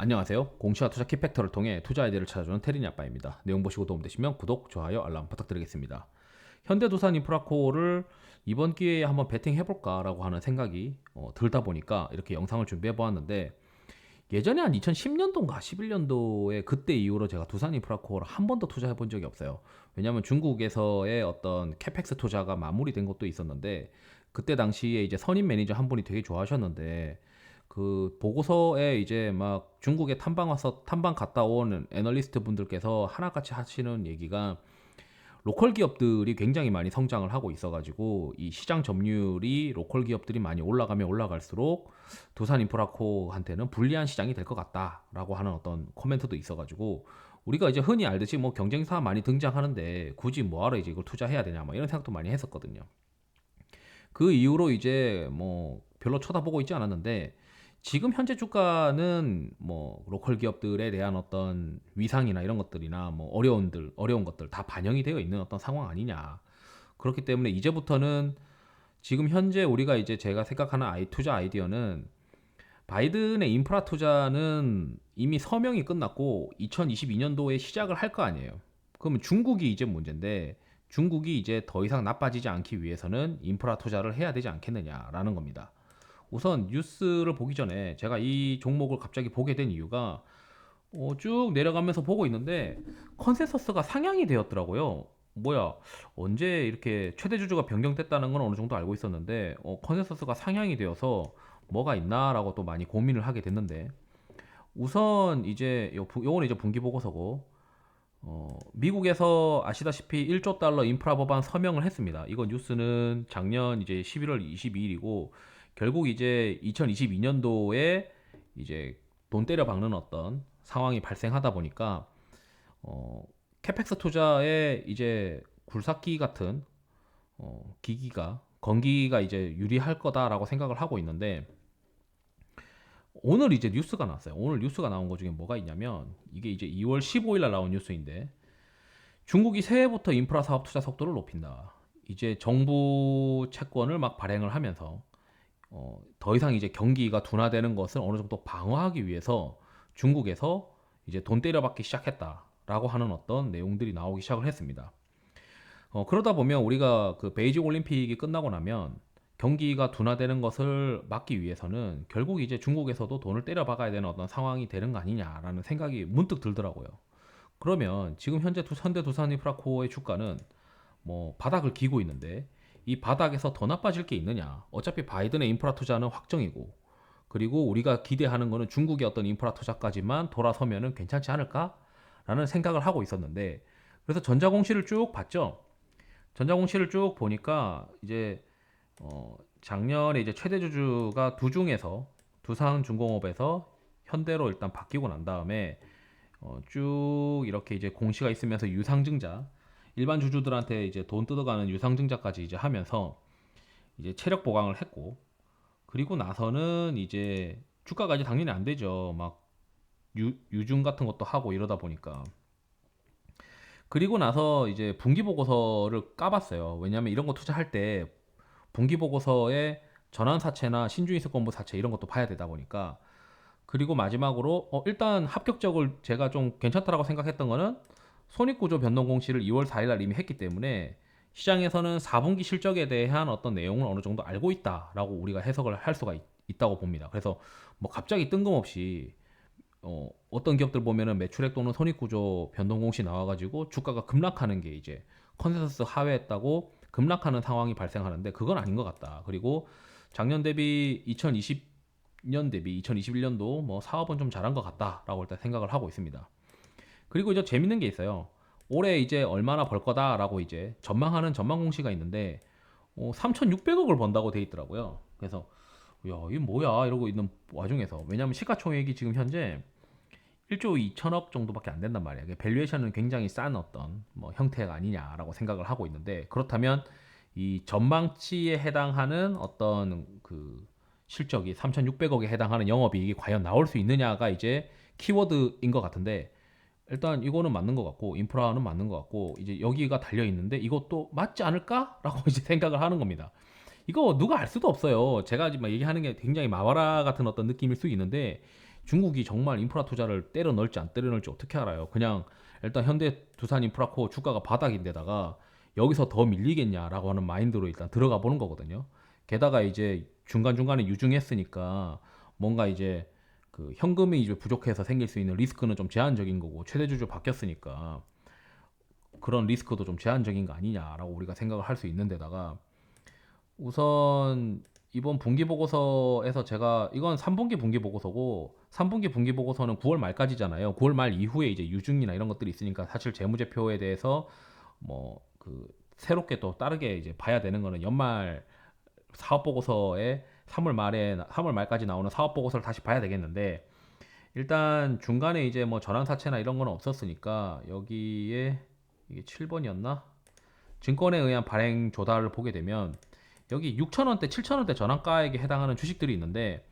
안녕하세요. 공시와 투자 키팩터를 통해 투자 아이디어를 찾아주는 테린이 아빠입니다. 내용 보시고 도움되시면 구독, 좋아요, 알람 부탁드리겠습니다. 현대두산 인프라코어를 이번 기회에 한번 베팅해볼까라고 하는 생각이 들다 보니까 이렇게 영상을 준비해보았는데, 예전에 한 2010년도인가 11년도에 그때 이후로 제가 두산 인프라코어를 한 번도 투자해본 적이 없어요. 왜냐하면 중국에서의 어떤 캐펙스 투자가 마무리된 것도 있었는데, 그때 당시에 이제 선임 매니저 한 분이 되게 좋아하셨는데, 그 보고서에 이제 막 중국에 탐방 와서 탐방 갔다 온 애널리스트 분들께서 하나같이 하시는 얘기가, 로컬 기업들이 굉장히 많이 성장을 하고 있어가지고 이 시장 점유율이 로컬 기업들이 많이 올라가면 올라갈수록 두산 인프라코한테는 불리한 시장이 될 것 같다라고 하는 어떤 코멘트도 있어가지고, 우리가 이제 흔히 알듯이 뭐 경쟁사 많이 등장하는데 굳이 뭐하러 이제 이걸 투자해야 되냐 뭐 이런 생각도 많이 했었거든요. 그 이후로 이제 뭐 별로 쳐다보고 있지 않았는데, 지금 현재 주가는 뭐 로컬 기업들에 대한 어떤 위상이나 이런 것들이나 뭐 어려운 것들 다 반영이 되어 있는 어떤 상황 아니냐. 그렇기 때문에 이제부터는, 지금 현재 우리가 이제 제가 생각하는 투자 아이디어는, 바이든의 인프라 투자는 이미 서명이 끝났고 2022년도에 시작을 할 거 아니에요. 그러면 중국이 이제 문제인데, 중국이 이제 더 이상 나빠지지 않기 위해서는 인프라 투자를 해야 되지 않겠느냐라는 겁니다. 우선 뉴스를 보기 전에 제가 이 종목을 갑자기 보게 된 이유가, 쭉 내려가면서 보고 있는데 컨센서스가 상향이 되었더라고요. 뭐야, 언제 이렇게 최대 주주가 변경됐다는 건 어느 정도 알고 있었는데, 컨센서스가 상향이 되어서 뭐가 있나라고 또 많이 고민을 하게 됐는데, 우선 이제 요거는 이제 분기 보고서고, 미국에서 아시다시피 1조 달러 인프라 법안 서명을 했습니다. 이건 뉴스는 작년 이제 11월 22일이고, 결국 이제 2022년도에 이제 돈 때려 박는 어떤 상황이 발생하다 보니까, 어, 캐펙스 투자에 이제 굴삭기 같은 기기가 건기가 이제 유리할 거다라고 생각을 하고 있는데, 오늘 이제 뉴스가 나왔어요. 오늘 뉴스가 나온 것 중에 뭐가 있냐면, 이게 이제 2월 15일 날 나온 뉴스인데, 중국이 새해부터 인프라 사업 투자 속도를 높인다. 이제 정부 채권을 막 발행을 하면서 더 이상 이제 경기가 둔화되는 것을 어느 정도 방어하기 위해서 중국에서 이제 돈 때려받기 시작했다라고 하는 어떤 내용들이 나오기 시작을 했습니다. 그러다 보면 우리가 그 베이징 올림픽이 끝나고 나면 경기가 둔화되는 것을 막기 위해서는 결국 이제 중국에서도 돈을 때려박아야 되는 어떤 상황이 되는 거 아니냐라는 생각이 문득 들더라고요. 그러면 지금 현재 현대 두산 인프라코어의 주가는 뭐 바닥을 기고 있는데, 이 바닥에서 더 나빠질 게 있느냐? 어차피 바이든의 인프라 투자는 확정이고, 그리고 우리가 기대하는 거는 중국의 어떤 인프라 투자까지만 돌아서면은 괜찮지 않을까라는 생각을 하고 있었는데, 그래서 전자공시를 쭉 봤죠. 전자공시를 쭉 보니까 이제 작년에 이제 최대 주주가 두중에서 두산중공업에서 현대로 일단 바뀌고 난 다음에 쭉 이렇게 이제 공시가 있으면서 유상증자, 일반 주주들한테 이제 돈 뜯어가는 유상증자까지 이제 하면서 이제 체력 보강을 했고, 그리고 나서는 이제 주가가 이제 당연히 안 되죠. 막 유증 같은 것도 하고 이러다 보니까. 그리고 나서 이제 분기 보고서를 까봤어요. 왜냐면 이런 거 투자할 때 분기 보고서에 전환사채나 신주인수권부 사채 이런 것도 봐야 되다 보니까. 그리고 마지막으로 일단 합격적을 제가 좀 괜찮다라고 생각했던 거는, 손익구조 변동 공시를 2월 4일 날 이미 했기 때문에 시장에서는 4분기 실적에 대한 어떤 내용을 어느 정도 알고 있다라고 우리가 해석을 할 수가 있다고 봅니다. 그래서 뭐 갑자기 뜬금없이 어떤 기업들 보면은 매출액 또는 손익구조 변동 공시 나와가지고 주가가 급락하는 게 이제 컨센서스 하회했다고 급락하는 상황이 발생하는데, 그건 아닌 것 같다. 그리고 작년 대비 2020년 대비 2021년도 뭐 사업은 좀 잘한 것 같다라고 일단 생각을 하고 있습니다. 그리고 이제 재밌는 게 있어요. 올해 이제 얼마나 벌 거다라고 이제 전망하는 전망 공시가 있는데, 3,600억을 번다고 돼 있더라고요. 그래서 야, 이게 뭐야 이러고 있는 와중에서, 왜냐면 시가총액이 지금 현재 1조 2천억 정도밖에 안 된단 말이에요. 밸류에이션은 굉장히 싼 어떤 뭐 형태가 아니냐라고 생각을 하고 있는데, 그렇다면 이 전망치에 해당하는 어떤 그 실적이 3,600억에 해당하는 영업이익이 과연 나올 수 있느냐가 이제 키워드인 것 같은데, 일단 이거는 맞는 것 같고 인프라는 맞는 것 같고, 이제 여기가 달려 있는데 이것도 맞지 않을까라고 이제 생각을 하는 겁니다. 이거 누가 알 수도 없어요. 제가 지금 얘기하는 게 굉장히 마와라 같은 어떤 느낌일 수 있는데, 중국이 정말 인프라 투자를 때려 넣을지 안 때려 넣을지 어떻게 알아요? 그냥 일단 현대 두산 인프라코 주가가 바닥인데다가 여기서 더 밀리겠냐라고 하는 마인드로 일단 들어가 보는 거거든요. 게다가 이제 중간중간에 유증했으니까 뭔가 이제 그 현금이 이제 부족해서 생길 수 있는 리스크는 좀 제한적인 거고 최대 주주 바뀌었으니까 그런 리스크도 좀 제한적인 거 아니냐라고 우리가 생각을 할 수 있는 데다가 우선 이번 분기 보고서에서 제가 이건 3분기 분기 보고서고 3분기 분기 보고서는 9월 말까지잖아요. 9월 말 이후에 이제 유증이나 이런 것들이 있으니까 사실 재무제표에 대해서 뭐 그 새롭게 또 다르게 이제 봐야 되는 거는 연말 사업 보고서에 3월 말까지 나오는 사업 보고서를 다시 봐야 되겠는데 일단 중간에 이제 뭐 전환 사채나 이런 건 없었으니까 여기에 이게 7번이었나? 증권에 의한 발행 조달을 보게 되면 여기 6천원대, 7천원대 전환가액에 해당하는 주식들이 있는데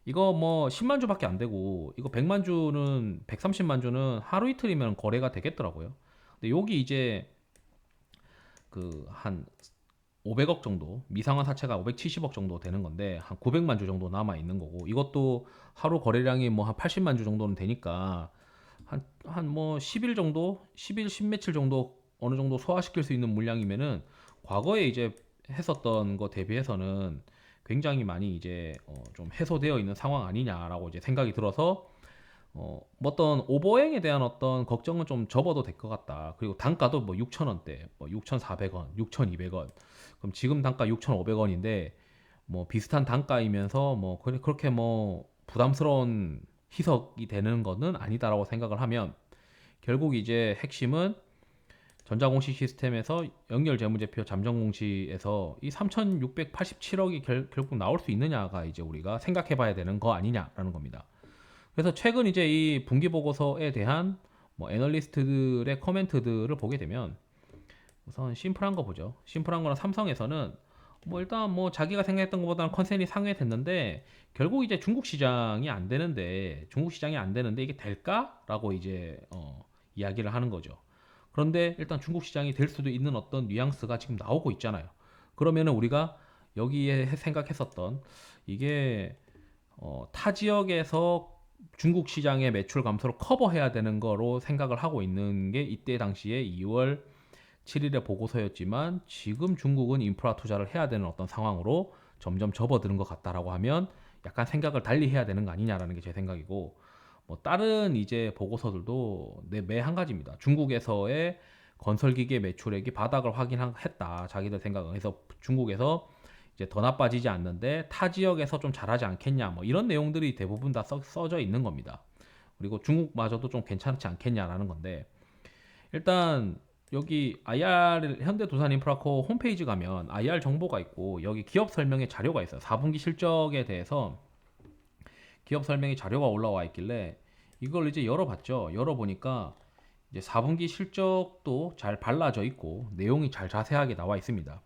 이거 뭐 10만 주밖에 안 되고 이거 100만 주는 130만 주는 하루 이틀이면 거래가 되겠더라고요. 근데 여기 이제 그 한 500억 정도 미상환 사채가 570억 정도 되는 건데 한 900만 주 정도 남아 있는 거고 이것도 하루 거래량이 뭐 한 80만 주 정도는 되니까 한 뭐 10일 정도 10일 10며칠 정도 어느 정도 소화시킬 수 있는 물량이면은 과거에 이제 했었던 거 대비해서는 굉장히 많이 이제 좀 해소되어 있는 상황 아니냐라고 이제 생각이 들어서 뭐 어떤 오버행에 대한 어떤 걱정은 좀 접어도 될 것 같다. 그리고 단가도 뭐 6,000원대, 뭐 6,400원, 6,200원. 그럼 지금 단가 6,500원인데 뭐 비슷한 단가이면서 뭐 그렇게 뭐 부담스러운 희석이 되는 거는 아니다라고 생각을 하면 결국 이제 핵심은 전자공시 시스템에서 연결 재무제표 잠정공시에서 이 3,687억이 결국 나올 수 있느냐가 이제 우리가 생각해 봐야 되는 거 아니냐라는 겁니다. 그래서 최근 이제 이 분기 보고서에 대한 뭐 애널리스트들의 코멘트들을 보게 되면 우선 심플한 거 보죠. 심플한 거는 삼성에서는 뭐 일단 뭐 자기가 생각했던 것보다는 컨센이 상회됐는데 결국 이제 중국 시장이 안 되는데 이게 될까라고 이제 이야기를 하는 거죠. 그런데 일단 중국 시장이 될 수도 있는 어떤 뉘앙스가 지금 나오고 있잖아요. 그러면은 우리가 여기에 생각했었던 이게 타 지역에서 중국 시장의 매출 감소를 커버해야 되는 거로 생각을 하고 있는 게 이때 당시에 2월 7일의 보고서였지만 지금 중국은 인프라 투자를 해야 되는 어떤 상황으로 점점 접어드는 것 같다라고 하면 약간 생각을 달리 해야 되는 거 아니냐라는 게 제 생각이고 뭐 다른 이제 보고서들도 매 한 가지입니다. 중국에서의 건설기계 매출액이 바닥을 확인했다. 자기들 생각은 해서 중국에서 이제 더 나빠지지 않는데 타 지역에서 좀 잘하지 않겠냐 뭐 이런 내용들이 대부분 다 써져 있는 겁니다. 그리고 중국마저도 좀 괜찮지 않겠냐라는 건데 일단 여기 IR 현대두산인프라코 홈페이지 가면 IR 정보가 있고 여기 기업 설명의 자료가 있어요. 4분기 실적에 대해서 기업 설명의 자료가 올라와 있길래 이걸 이제 열어봤죠. 열어보니까 이제 4분기 실적도 잘 발라져 있고 내용이 잘 자세하게 나와 있습니다.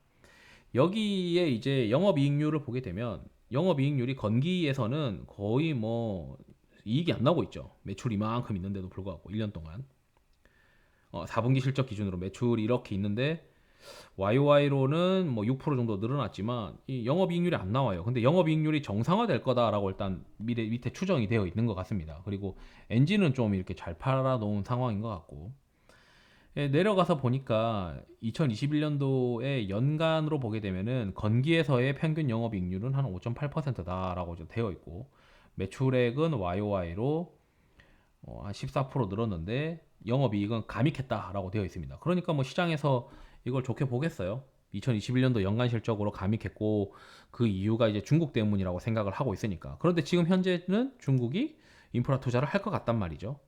여기에 이제 영업이익률을 보게 되면 영업이익률이 건기에서는 거의 뭐 이익이 안 나고 있죠. 매출 이만큼 있는데도 불구하고 1년 동안 4분기 실적 기준으로 매출이 이렇게 있는데 YOY로는 뭐 6% 정도 늘어났지만 이 영업이익률이 안 나와요. 근데 영업이익률이 정상화될 거다라고 일단 밑에 추정이 되어 있는 것 같습니다. 그리고 엔진은 좀 이렇게 잘 팔아놓은 상황인 것 같고 예, 내려가서 보니까 2021년도에 연간으로 보게 되면은 건기에서의 평균 영업이익률은 한 5.8%다라고 되어 있고 매출액은 YOY로 한 14% 늘었는데 영업이익은 감익했다라고 되어 있습니다. 그러니까 뭐 시장에서 이걸 좋게 보겠어요. 2021년도 연간 실적으로 감익했고 그 이유가 이제 중국 때문이라고 생각을 하고 있으니까. 그런데 지금 현재는 중국이 인프라 투자를 할 것 같단 말이죠.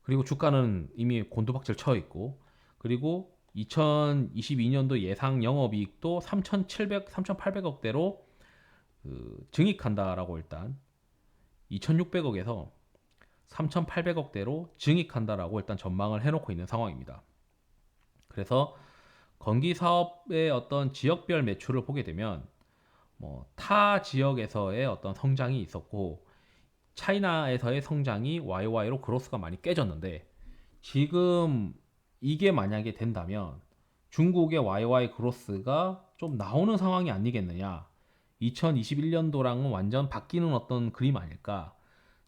그리고 주가는 이미 곤두박질 쳐 있고 그리고 2022년도 예상 영업이익도 3,800억대로 증익한다라고 일단 2,600억에서 3,800억대로 증익한다라고 일단 전망을 해놓고 있는 상황입니다. 그래서 건기 사업의 어떤 지역별 매출을 보게 되면 뭐 타 지역에서의 어떤 성장이 있었고 차이나에서의 성장이 YY로 그로스가 많이 깨졌는데 지금 이게 만약에 된다면 중국의 YY 그로스가 좀 나오는 상황이 아니겠느냐. 2021년도랑은 완전 바뀌는 어떤 그림 아닐까.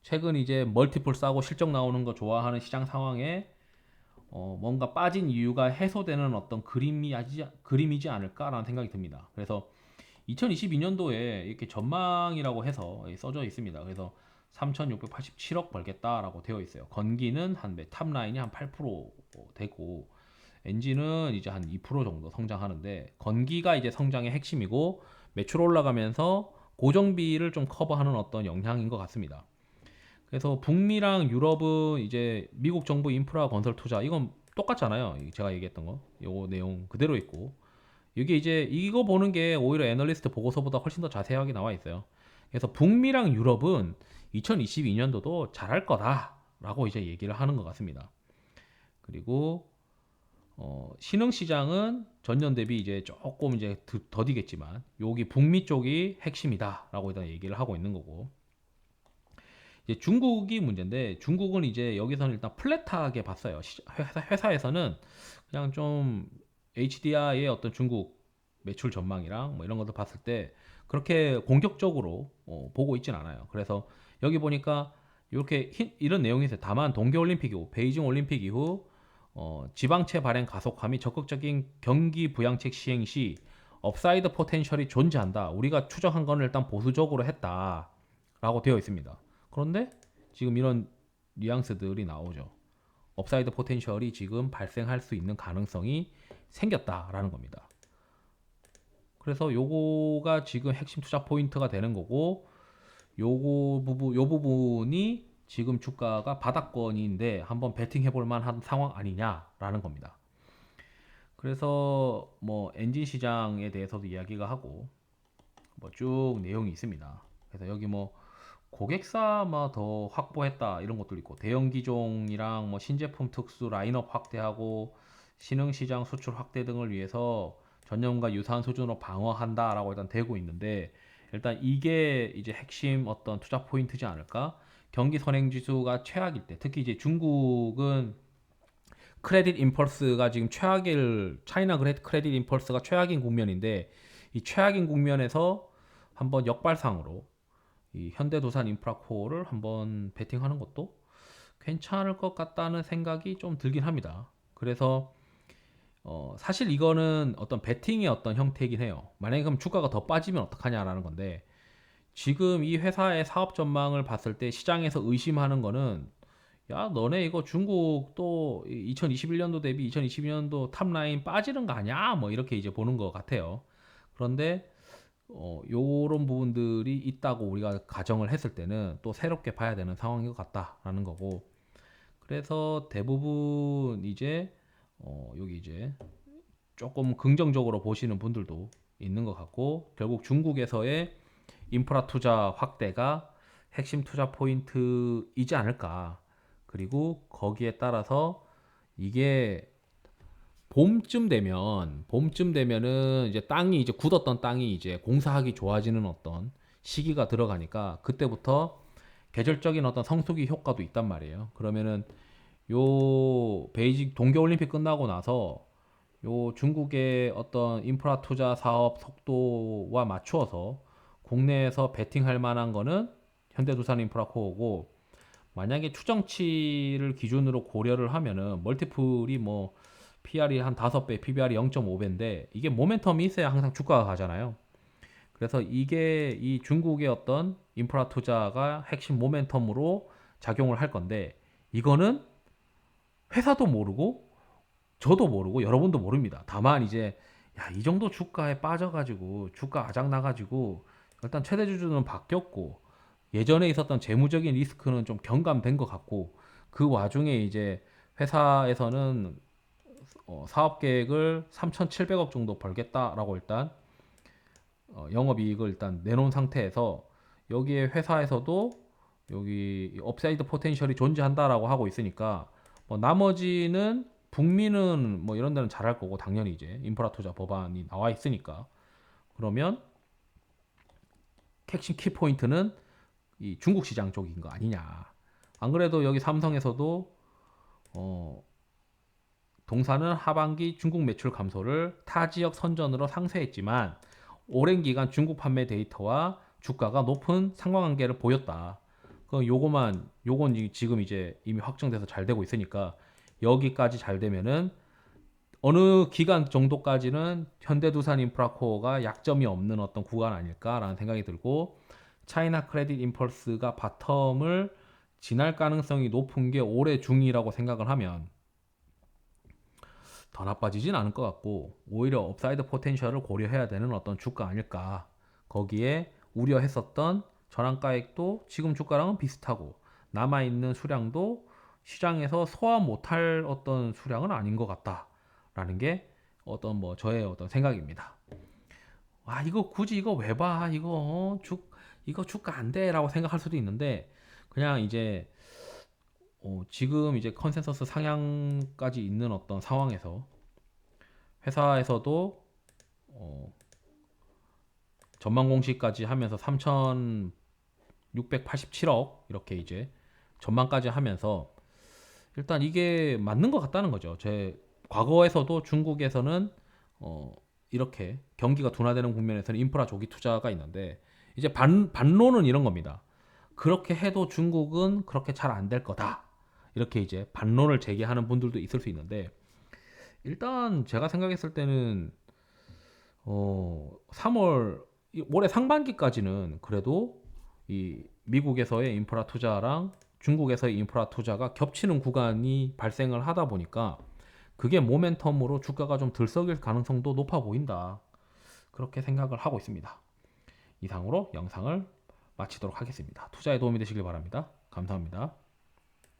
최근 이제 멀티플 싸고 실적 나오는 거 좋아하는 시장 상황에 뭔가 빠진 이유가 해소되는 어떤 그림이지 않을까라는 생각이 듭니다. 그래서 2022년도에 이렇게 전망이라고 해서 써져 있습니다. 그래서 3,687억 벌겠다라고 되어 있어요. 건기는 탑라인이 한 8% 되고 엔진은 이제 한 2% 정도 성장하는데 건기가 이제 성장의 핵심이고 매출 올라가면서 고정비를 좀 커버하는 어떤 영향인 것 같습니다. 그래서 북미랑 유럽은 이제 미국 정부 인프라 건설 투자 이건 똑같잖아요. 제가 얘기했던 거. 요거 내용 그대로 있고. 이게 이제 이거 보는 게 오히려 애널리스트 보고서보다 훨씬 더 자세하게 나와 있어요. 그래서 북미랑 유럽은 2022년도도 잘할 거다라고 이제 얘기를 하는 것 같습니다. 그리고 신흥 시장은 전년 대비 이제 조금 이제 더디겠지만 여기 북미 쪽이 핵심이다라고 일단 얘기를 하고 있는 거고. 이제 중국이 문제인데 중국은 이제 여기서는 일단 플랫하게 봤어요. 회사에서는 그냥 좀 HDI의 어떤 중국 매출 전망이랑 뭐 이런 것도 봤을 때 그렇게 공격적으로 보고 있진 않아요. 그래서 여기 보니까 이렇게 이런 내용이 있어요. 다만 동계올림픽 이후 베이징 올림픽 이후 지방채 발행 가속화 및 적극적인 경기 부양책 시행 시 업사이드 포텐셜이 존재한다. 우리가 추정한 거는 일단 보수적으로 했다라고 되어 있습니다. 그런데 지금 이런 뉘앙스들이 나오죠. 업사이드 포텐셜이 지금 발생할 수 있는 가능성이 생겼다라는 겁니다. 그래서 요거가 지금 핵심 투자 포인트가 되는 거고 요 부분이 지금 주가가 바닥권인데 한번 베팅해 볼 만한 상황 아니냐라는 겁니다. 그래서 뭐 엔진 시장에 대해서도 이야기가 하고 뭐 쭉 내용이 있습니다. 그래서 여기 뭐 고객사 더 확보했다 이런 것도 있고 대형 기종이랑 뭐 신제품 특수 라인업 확대하고 신흥 시장 수출 확대 등을 위해서 전년과 유사한 수준으로 방어한다라고 일단 되고 있는데 일단 이게 이제 핵심 어떤 투자 포인트지 않을까? 경기 선행 지수가 최악일 때 특히 이제 중국은 크레딧 임펄스가 지금 최악일 차이나 크레딧 임펄스가 최악인 국면인데 이 최악인 국면에서 한번 역발상으로 이 현대두산 인프라코어를 한번 베팅하는 것도 괜찮을 것 같다는 생각이 좀 들긴 합니다. 그래서 사실 이거는 어떤 베팅의 어떤 형태이긴 해요. 만약에 그럼 주가가 더 빠지면 어떡하냐라는 건데 지금 이 회사의 사업 전망을 봤을 때 시장에서 의심하는 거는 야 너네 이거 중국 또 2021년도 대비 2022년도 탑라인 빠지는 거 아니야? 뭐 이렇게 이제 보는 것 같아요. 그런데 요런 부분들이 있다고 우리가 가정을 했을 때는 또 새롭게 봐야 되는 상황인 것 같다라는 거고 그래서 대부분 이제 여기 이제 조금 긍정적으로 보시는 분들도 있는 것 같고 결국 중국에서의 인프라 투자 확대가 핵심 투자 포인트이지 않을까 그리고 거기에 따라서 이게 봄쯤 되면은 이제 땅이 이제 굳었던 땅이 이제 공사하기 좋아지는 어떤 시기가 들어가니까 그때부터 계절적인 어떤 성수기 효과도 있단 말이에요. 그러면은 요 베이징 동계올림픽 끝나고 나서 요 중국의 어떤 인프라 투자 사업 속도와 맞추어서 국내에서 베팅할 만한 거는 현대두산 인프라코어고 만약에 추정치를 기준으로 고려를 하면은 멀티플이 뭐 PR이 한 5배, PBR이 0.5배인데 이게 모멘텀이 있어야 항상 주가가 가잖아요. 그래서 이게 이 중국의 어떤 인프라 투자가 핵심 모멘텀으로 작용을 할 건데 이거는 회사도 모르고 저도 모르고 여러분도 모릅니다. 다만 이제 야, 이 정도 주가에 빠져가지고 주가 아작 나가지고 일단 최대 주주는 바뀌었고 예전에 있었던 재무적인 리스크는 좀 경감된 것 같고 그 와중에 이제 회사에서는 사업 계획을 3,700억 정도 벌겠다라고 일단 영업이익을 일단 내놓은 상태에서 여기에 회사에서도 여기 업사이드 포텐셜이 존재한다라고 하고 있으니까 뭐 나머지는 북미는 뭐 이런 데는 잘할 거고 당연히 이제 인프라 투자 법안이 나와 있으니까 그러면 핵심 키포인트는 이 중국 시장 쪽인 거 아니냐. 안 그래도 여기 삼성에서도 어, 동사는 하반기 중국 매출 감소를 타 지역 선전으로 상쇄했지만 오랜 기간 중국 판매 데이터와 주가가 높은 상관관계를 보였다. 요건 지금 이제 이미 확정돼서 잘 되고 있으니까 여기까지 잘 되면은 어느 기간 정도까지는 현대두산인프라코어가 약점이 없는 어떤 구간 아닐까라는 생각이 들고, 차이나 크레딧 임펄스가 바텀을 지날 가능성이 높은 게 올해 중이라고 생각을 하면 더 나빠지진 않을 것 같고, 오히려 업사이드 포텐셜을 고려해야 되는 어떤 주가 아닐까. 거기에 우려했었던 전환가액도 지금 주가랑은 비슷하고, 남아있는 수량도 시장에서 소화 못할 어떤 수량은 아닌 것 같다라는 게 어떤 뭐 저의 어떤 생각입니다. 아, 이거 굳이 이거 왜 봐? 이거 주가 안 돼라고 생각할 수도 있는데, 그냥 이제 지금 이제 컨센서스 상향까지 있는 어떤 상황에서 회사에서도 어, 전망 공시까지 하면서 3,687억 이렇게 이제 전망까지 하면서 일단 이게 맞는 것 같다는 거죠. 제 과거에서도 중국에서는 이렇게 경기가 둔화되는 국면에서는 인프라 조기 투자가 있는데, 이제 반론은 이런 겁니다. 그렇게 해도 중국은 그렇게 잘 안 될 거다. 이렇게 이제 반론을 제기하는 분들도 있을 수 있는데, 일단 제가 생각했을 때는 3월 올해 상반기까지는 그래도 이 미국에서의 인프라 투자랑 중국에서의 인프라 투자가 겹치는 구간이 발생을 하다 보니까 그게 모멘텀으로 주가가 좀 들썩일 가능성도 높아 보인다. 그렇게 생각을 하고 있습니다. 이상으로 영상을 마치도록 하겠습니다. 투자에 도움이 되시길 바랍니다. 감사합니다.